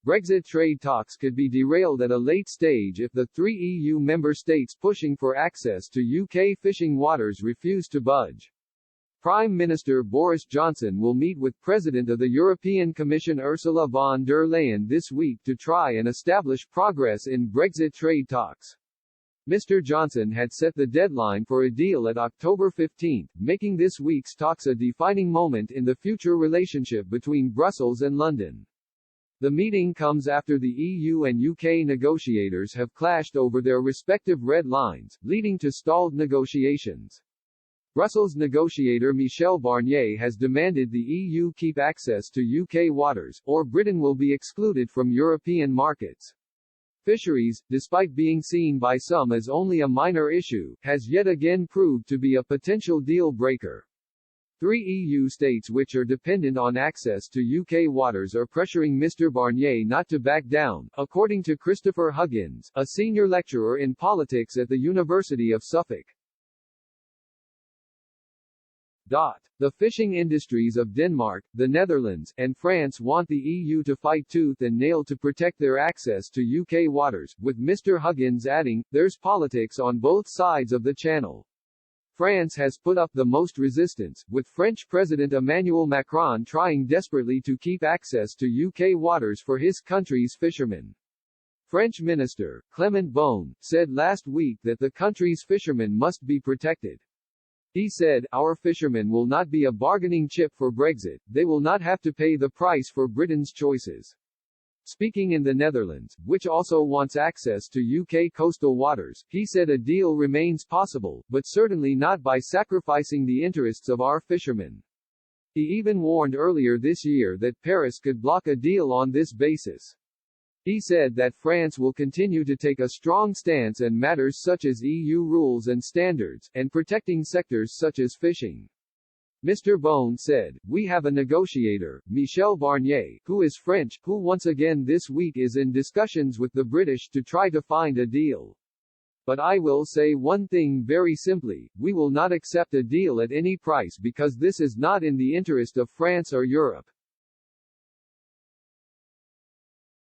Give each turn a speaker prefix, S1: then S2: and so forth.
S1: Brexit trade talks could be derailed at a late stage if the 3 EU member states pushing for access to UK fishing waters refuse to budge. Prime Minister Boris Johnson will meet with President of the European Commission Ursula von der Leyen this week to try and establish progress in Brexit trade talks. Mr. Johnson had set the deadline for a deal at October 15, making this week's talks a defining moment in the future relationship between Brussels and London. The meeting comes after the EU and UK negotiators have clashed over their respective red lines, leading to stalled negotiations. Brussels negotiator Michel Barnier has demanded the EU keep access to UK waters, or Britain will be excluded from European markets. Fisheries, despite being seen by some as only a minor issue, has yet again proved to be a potential deal-breaker. 3 EU states which are dependent on access to UK waters are pressuring Mr. Barnier not to back down, according to Christopher Huggins, a senior lecturer in politics at the University of Suffolk. The fishing industries of Denmark, the Netherlands, and France want the EU to fight tooth and nail to protect their access to UK waters, with Mr. Huggins adding, "There's politics on both sides of the channel." France has put up the most resistance, with French President Emmanuel Macron trying desperately to keep access to UK waters for his country's fishermen. French Minister, Clement Beaune, said last week that the country's fishermen must be protected. He said, "Our fishermen will not be a bargaining chip for Brexit, they will not have to pay the price for Britain's choices." Speaking in the Netherlands, which also wants access to UK coastal waters, he said a deal remains possible, but certainly not by sacrificing the interests of our fishermen. He even warned earlier this year that Paris could block a deal on this basis. He said that France will continue to take a strong stance on matters such as EU rules and standards, and protecting sectors such as fishing. Mr. Beaune said, "We have a negotiator, Michel Barnier, who is French, who once again this week is in discussions with the British to try to find a deal. But I will say one thing very simply, we will not accept a deal at any price because this is not in the interest of France or Europe."